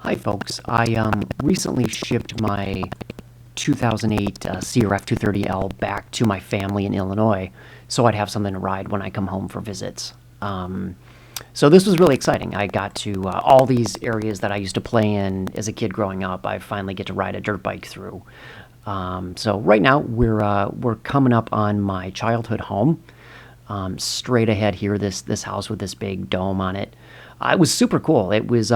Hi folks, I recently shipped my 2008 CRF230L back to my family in Illinois so I'd have something to ride when I come home for visits. So this was really exciting. I got to all these areas that I used to play in as a kid growing up. I finally get to ride a dirt bike through. So right now we're coming up on my childhood home. Straight ahead here, this house with this big dome on it. It was super cool. It was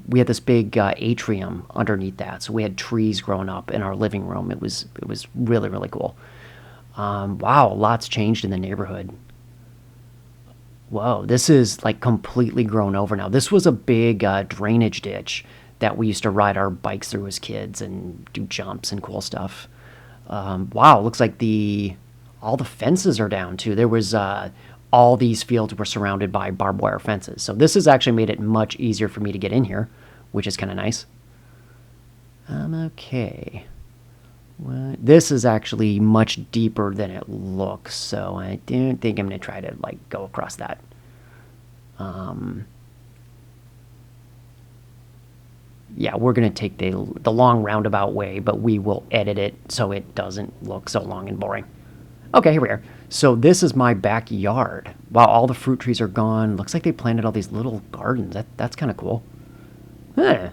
we had this big atrium underneath that, so we had trees growing up in our living room. It was really cool. Wow, lots changed in the neighborhood. Whoa, this is like completely grown over now. This was a big drainage ditch that we used to ride our bikes through as kids and do jumps and cool stuff. Wow, looks like all the fences are down too. There was all these fields were surrounded by barbed wire fences. So this has actually made it much easier for me to get in here, which is kind of nice. Okay. Well, this is actually much deeper than it looks, so I don't think I'm going to try to like go across that. Yeah, we're going to take the long roundabout way, but we will edit it so it doesn't look so long and boring. Okay, here we are. So this is my backyard. Wow, all the fruit trees are gone. Looks like they planted all these little gardens. That's kind of cool. Huh.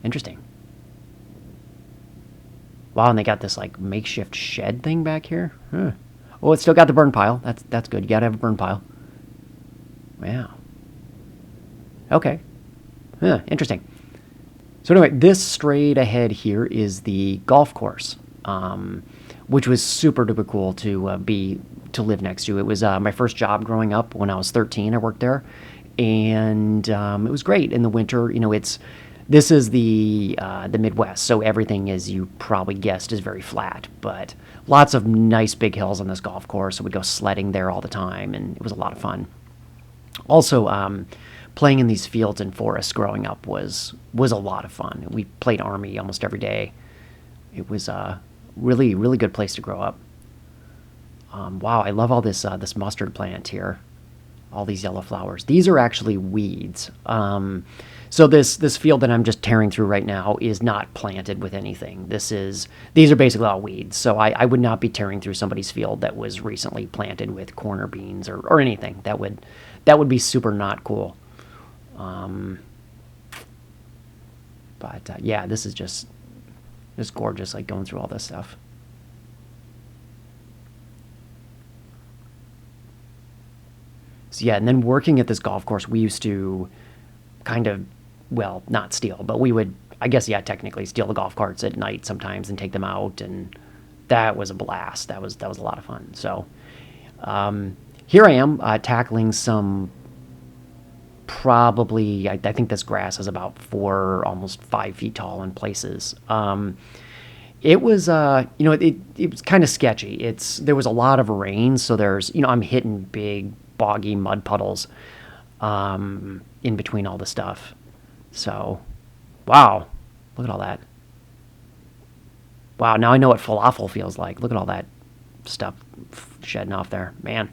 Interesting. Wow, and they got this like makeshift shed thing back here. Huh. Oh, it's still got the burn pile. That's good. You gotta have a burn pile. Wow. Okay. Huh, interesting. So anyway, this straight ahead here is the golf course, which was super duper cool to live next to. It was my first job growing up. When I was 13, I worked there, and it was great. In the winter, this is the Midwest, so everything, as you probably guessed, is very flat. But lots of nice big hills on this golf course, so we'd go sledding there all the time, and it was a lot of fun. Also, playing in these fields and forests growing up was a lot of fun. We played Army almost every day. It was a really good place to grow up. Wow, I love all this mustard plant here. All these yellow flowers. These are actually weeds. So this field that I'm just tearing through right now is not planted with anything. These are basically all weeds. So I would not be tearing through somebody's field that was recently planted with corn or beans or anything. That would be super not cool. Yeah, this is just gorgeous, like going through all this stuff. So yeah, and then working at this golf course, we used to kind of, well, not steal, but we would, I guess, yeah, technically steal the golf carts at night sometimes and take them out, and that was a blast. That was a lot of fun. So here I am tackling some probably, I think this grass is about almost 5 feet tall in places. It was, it was kind of sketchy. There was a lot of rain, so I'm hitting big, boggy mud puddles in between all the stuff. So, wow, look at all that. Wow, now I know what falafel feels like. Look at all that stuff shedding off there, man.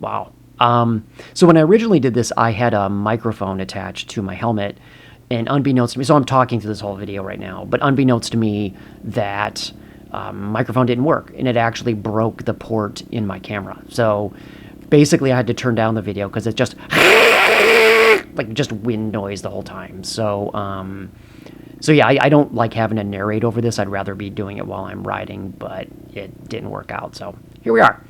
Wow. So when I originally did this, I had a microphone attached to my helmet, and unbeknownst to me, so I'm talking through this whole video right now, but unbeknownst to me, that microphone didn't work, and it actually broke the port in my camera. So basically I had to turn down the video because it just like just wind noise the whole time. So yeah, I don't like having to narrate over this. I'd rather be doing it while I'm riding, but it didn't work out. So here we are.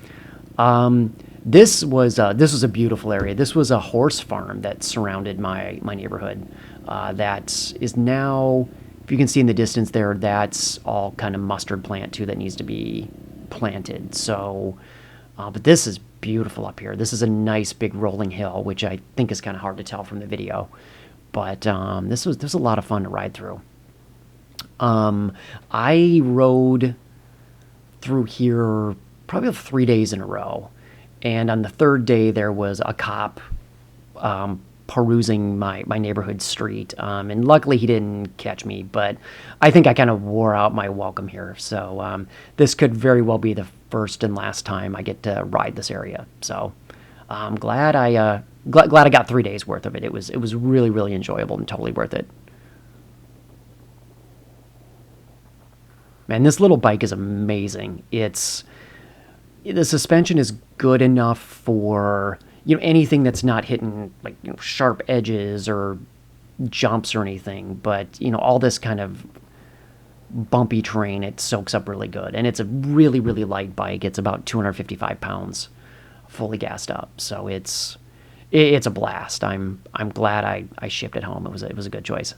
This was a beautiful area. This was a horse farm that surrounded my neighborhood. That is now, if you can see in the distance there, that's all kind of mustard plant too that needs to be planted. So, but this is beautiful up here. This is a nice big rolling hill, which I think is kind of hard to tell from the video. But this was a lot of fun to ride through. I rode through here probably 3 days in a row. And on the third day, there was a cop perusing my neighborhood street. And luckily, he didn't catch me. But I think I kind of wore out my welcome here. So this could very well be the first and last time I get to ride this area. So I'm glad I glad I got 3 days worth of it. It was really, really enjoyable and totally worth it. Man, this little bike is amazing. The suspension is good enough for, anything that's not hitting like, sharp edges or jumps or anything, but all this kind of bumpy terrain, it soaks up really good. And it's a really, really light bike. It's about 255 pounds fully gassed up. So it's a blast. I'm glad I shipped it home. It was a good choice.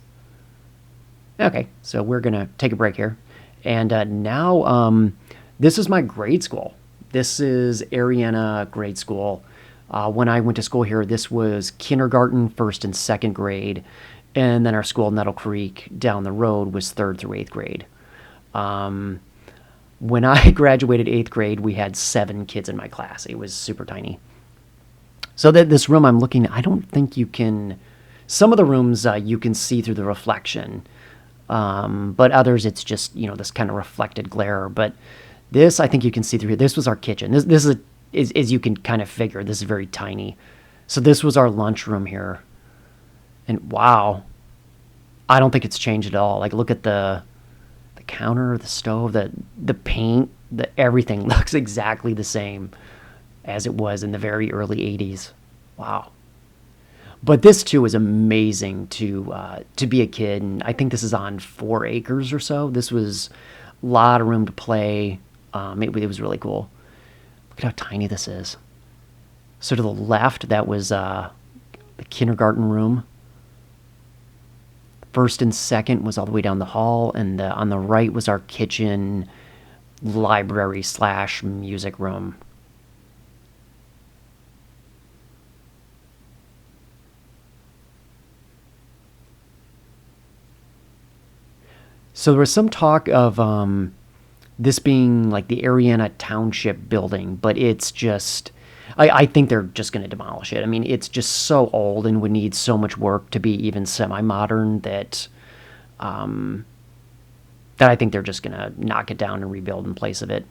Okay, so we're gonna take a break here. And now this is my grade school. This is Ariana grade school. When I went to school here, this was kindergarten, 1st and 2nd grade. And then our school, Nettle Creek, down the road, was 3rd through 8th grade. When I graduated 8th grade, we had 7 kids in my class. It was super tiny. So this room I'm looking at, I don't think you can... Some of the rooms you can see through the reflection. But others, it's just, this kind of reflected glare. But this, I think you can see through here. This was our kitchen. This is, as you can kind of figure, this is very tiny. So this was our lunchroom here. And wow, I don't think it's changed at all. Like, look at the counter, the stove, the paint, everything looks exactly the same as it was in the very early 80s. Wow. But this, too, is amazing to be a kid, and I think this is on 4 acres or so. This was a lot of room to play. It was really cool. Look at how tiny this is. So to the left, that was the kindergarten room. 1st and 2nd was all the way down the hall, and on the right was our kitchen, library / music room. So there was some talk of this being like the Ariana Township building, but it's just, I think they're just going to demolish it. I mean, it's just so old and would need so much work to be even semi-modern that I think they're just going to knock it down and rebuild in place of it.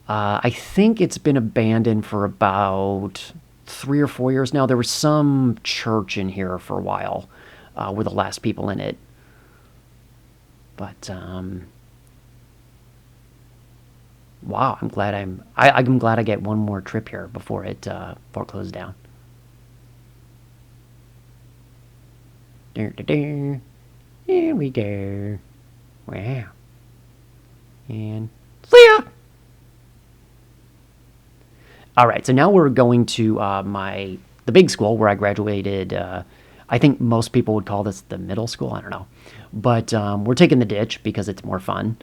I think it's been abandoned for about 3 or 4 years now. There was some church in here for a while, were the last people in it. But wow, I'm glad I get one more trip here before it closes down. Here we go. Wow. And see ya. All right, so now we're going to the big school where I graduated. I think most people would call this the middle school. I don't know. But we're taking the ditch because it's more fun.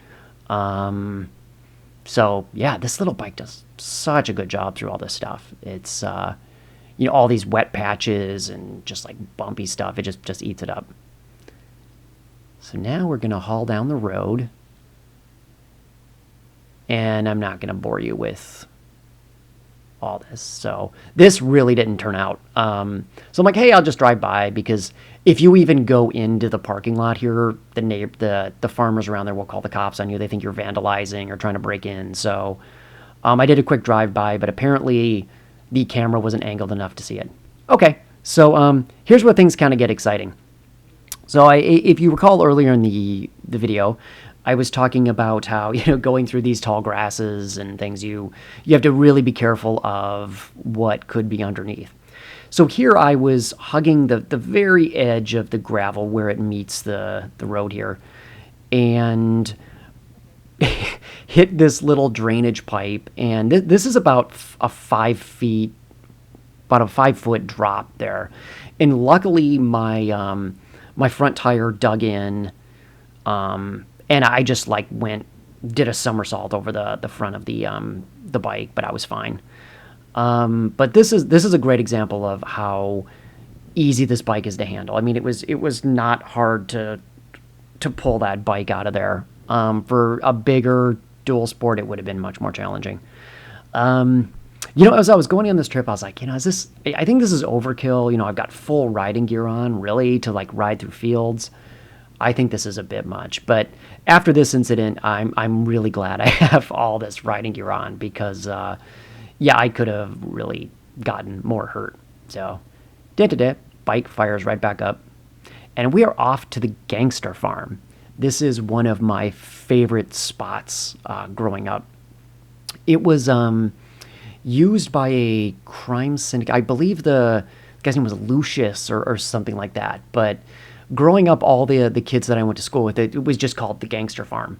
So, yeah, this little bike does such a good job through all this stuff. It's, all these wet patches and just, like, bumpy stuff. It just eats it up. So now we're going to haul down the road. And I'm not going to bore you with all this. So this really didn't turn out. So I'm like, hey, I'll just drive by, because if you even go into the parking lot here, the farmers around there will call the cops on you. They think you're vandalizing or trying to break in. So I did a quick drive by, but apparently the camera wasn't angled enough to see it. Okay, so here's where things kind of get exciting. So if you recall earlier in the video, I was talking about how, going through these tall grasses and things, you have to really be careful of what could be underneath. So here I was hugging the very edge of the gravel where it meets the road here, and hit this little drainage pipe. And this is about a 5 foot drop there. And luckily my front tire dug in, and I just did a somersault over the front of the bike, but I was fine. But this is a great example of how easy this bike is to handle. I mean, it was not hard to pull that bike out of there. For a bigger dual sport, it would have been much more challenging. As I was going on this trip, I was like, I think this is overkill. I've got full riding gear on, really, to ride through fields. I think this is a bit much. But after this incident, I'm really glad I have all this riding gear on, because I could have really gotten more hurt. So Da-da-da. Bike fires right back up. And we are off to the gangster farm. This is one of my favorite spots growing up. It was used by a crime syndicate. I believe the guy's name was Lucius or something like that. But growing up, all the kids that I went to school with, it was just called the gangster farm.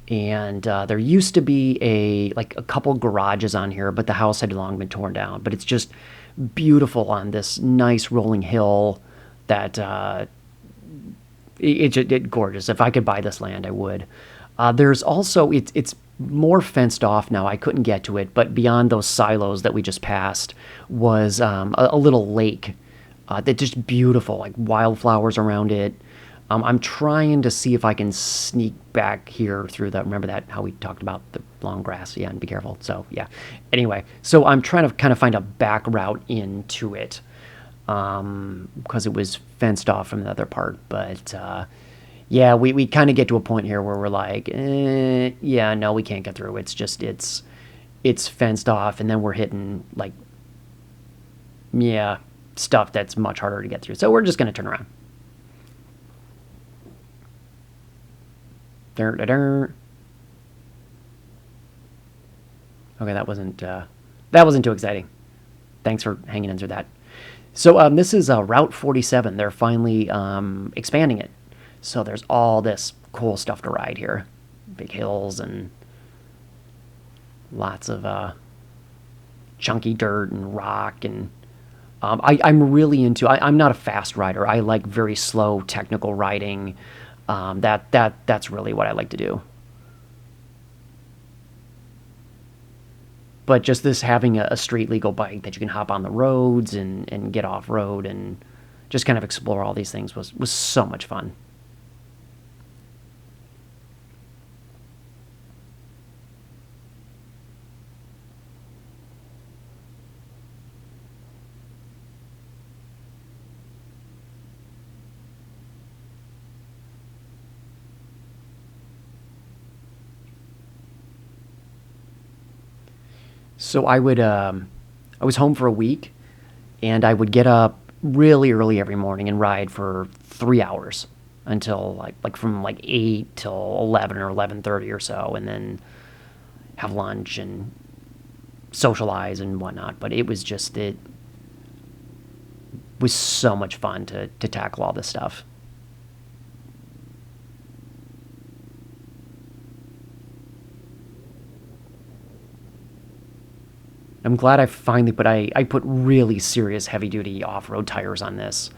And there used to be a couple garages on here, but the house had long been torn down. But it's just beautiful on this nice rolling hill that it's gorgeous. If I could buy this land, I would. There's also, it's more fenced off now. I couldn't get to it, but beyond those silos that we just passed was a little lake that's just beautiful, like wildflowers around it. I'm trying to see if I can sneak back here through the, remember that, how we talked about the long grass? Yeah, and be careful. So, yeah. Anyway, so I'm trying to kind of find a back route into it because it was fenced off from the other part. But, yeah, we kind of get to a point here where we're like, yeah, no, we can't get through. It's just, it's fenced off, and then we're hitting, like, yeah, stuff that's much harder to get through. So we're just going to turn around. Okay, that wasn't too exciting. Thanks for hanging in through that. So this is Route 47. They're finally expanding it. So there's all this cool stuff to ride here. Big hills and lots of chunky dirt and rock. And I'm really into, I'm not a fast rider. I like very slow technical riding. That's really what I like to do. But just this having a street legal bike that you can hop on the roads and get off road and just kind of explore all these things was so much fun. So I was home for a week, and I would get up really early every morning and ride for 3 hours until like from 8 till 11 or 11:30 or so, and then have lunch and socialize and whatnot. But it was so much fun to tackle all this stuff. I'm glad I finally I put really serious heavy-duty off-road tires on this.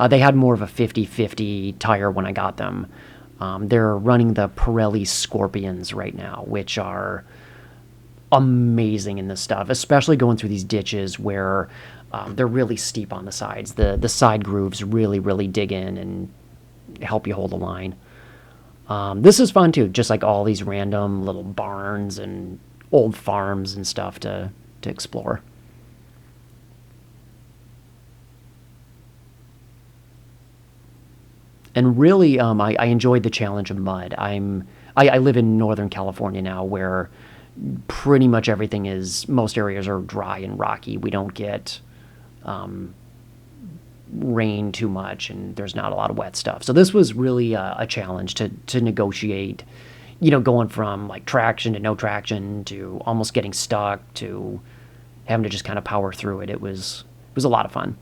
They had more of a 50/50 tire when I got them. They're running the Pirelli Scorpions right now, which are amazing in this stuff, especially going through these ditches where they're really steep on the sides. The side grooves really dig in and help you hold the line. This is fun, too, just like all these random little barns and old farms and stuff to explore. And really, I enjoyed the challenge of mud. I live in Northern California now, where pretty much everything most areas are dry and rocky. We don't get rain too much, and there's not a lot of wet stuff. So this was really a challenge to negotiate, going from like traction to no traction to almost getting stuck to having to just kind of power through it. It was a lot of fun.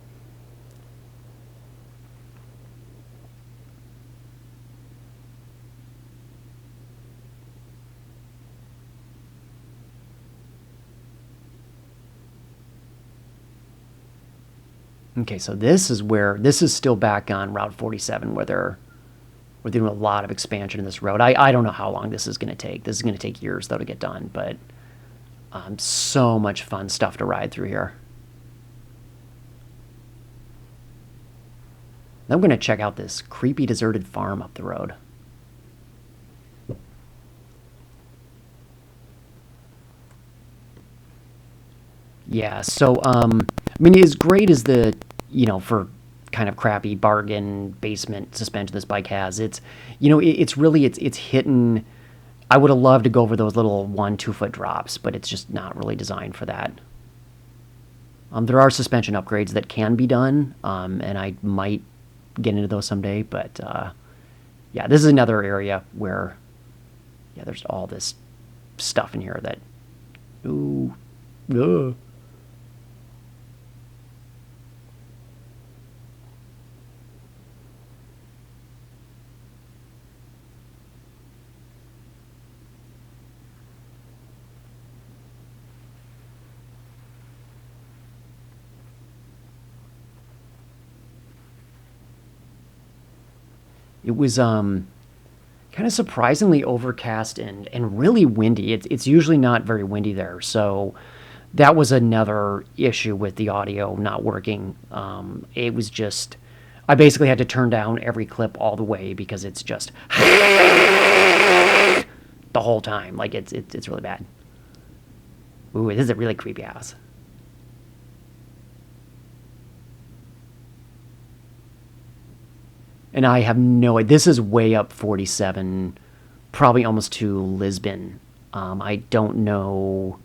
Okay, so this is still back on Route 47 where we're doing a lot of expansion in this road. I don't know how long this is going to take. This is going to take years, though, to get done, but so much fun stuff to ride through here. Then I'm going to check out this creepy deserted farm up the road. Yeah, so, I mean, as great as for kind of crappy bargain basement suspension this bike has, it's really, it's hitting. I would have loved to go over those little 1-2 foot drops, but it's just not really designed for that. There are suspension upgrades that can be done, and I might get into those someday. But yeah, this is another area where, yeah, there's all this stuff in here that, ooh, ugh. It was kind of surprisingly overcast and really windy. It's usually not very windy there, so that was another issue with the audio not working. It was just, I basically had to turn down every clip all the way because it's just the whole time. Like it's really bad. Ooh, this is a really creepy house. And I have no idea. This is way up 47, probably almost to Lisbon. I don't know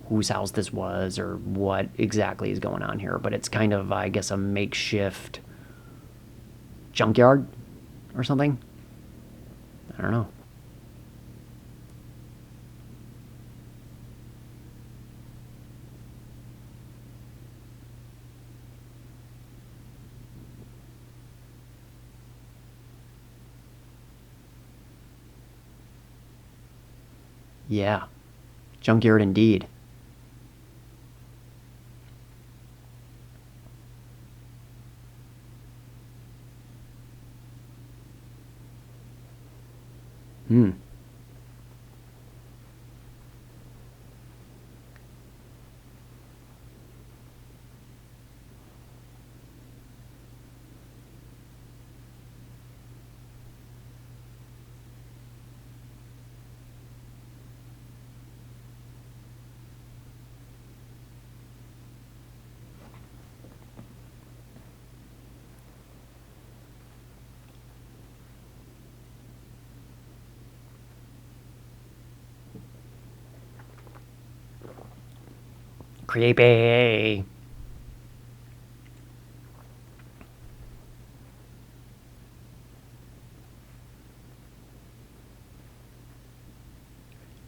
whose house this was or what exactly is going on here, but it's kind of, I guess, a makeshift junkyard or something. I don't know. Yeah, junkyard indeed. Hmm. Creepy.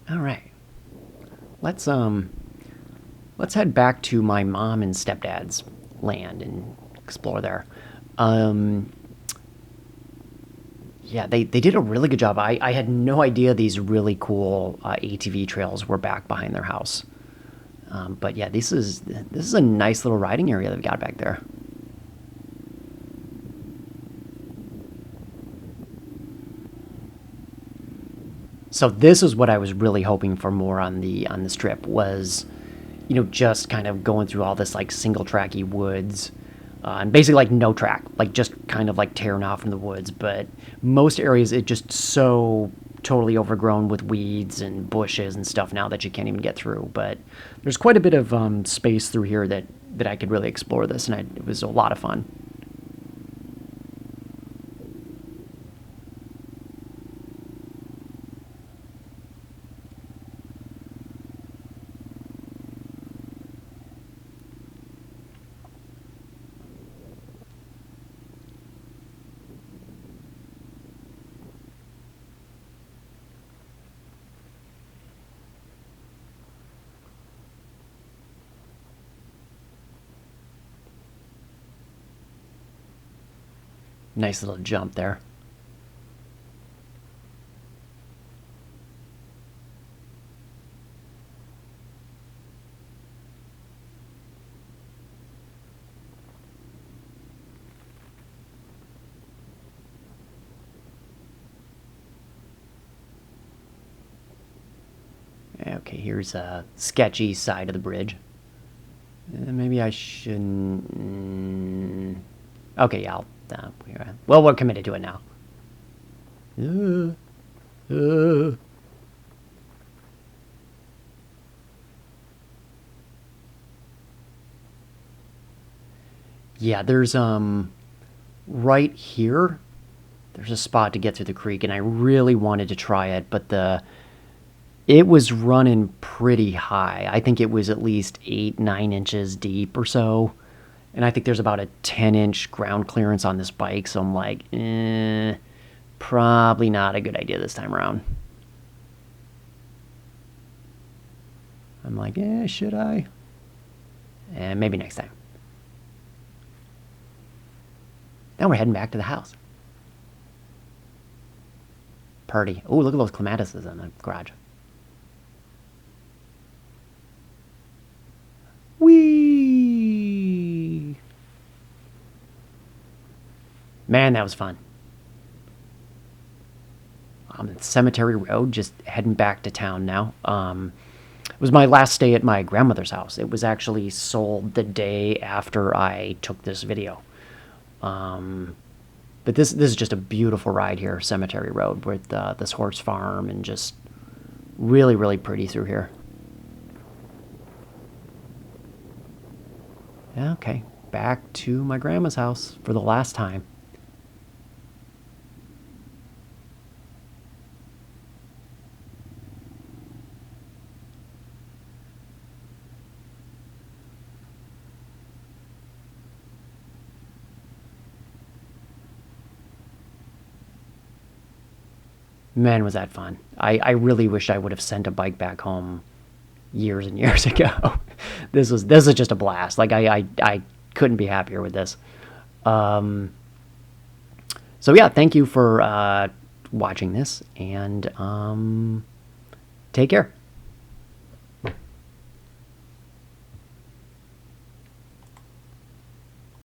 All right. Let's let's head back to my mom and stepdad's land and explore there. Um, yeah, they did a really good job. I had no idea these really cool ATV trails were back behind their house. But yeah, this is a nice little riding area that we got back there. So this is what I was really hoping for more on the strip was, just kind of going through all this like single tracky woods, and basically like no track, like just kind of like tearing off from the woods. But most areas it just so totally overgrown with weeds and bushes and stuff now that you can't even get through. But there's quite a bit of space through here that I could really explore this, and it was a lot of fun. Nice little jump there. Okay, here's a sketchy side of the bridge. Maybe I shouldn't. Okay, yeah, well, we're committed to it now. Uh, uh. Yeah, there's right here. There's a spot to get through the creek, and I really wanted to try it, but It was running pretty high. I think it was at least 8-9 inches deep or so. And I think there's about a 10-inch ground clearance on this bike. So I'm like, probably not a good idea this time around. I'm like, should I? And maybe next time. Now we're heading back to the house. Purdy. Oh, look at those clematises in the garage. Whee! Man, that was fun. On Cemetery Road, just heading back to town now. It was my last stay at my grandmother's house. It was actually sold the day after I took this video. But this is just a beautiful ride here, Cemetery Road, with this horse farm, and just really, really pretty through here. Okay, back to my grandma's house for the last time. Man, was that fun. I really wish I would have sent a bike back home years and years ago. This is just a blast. Like, I couldn't be happier with this. So yeah, thank you for watching this, and take care.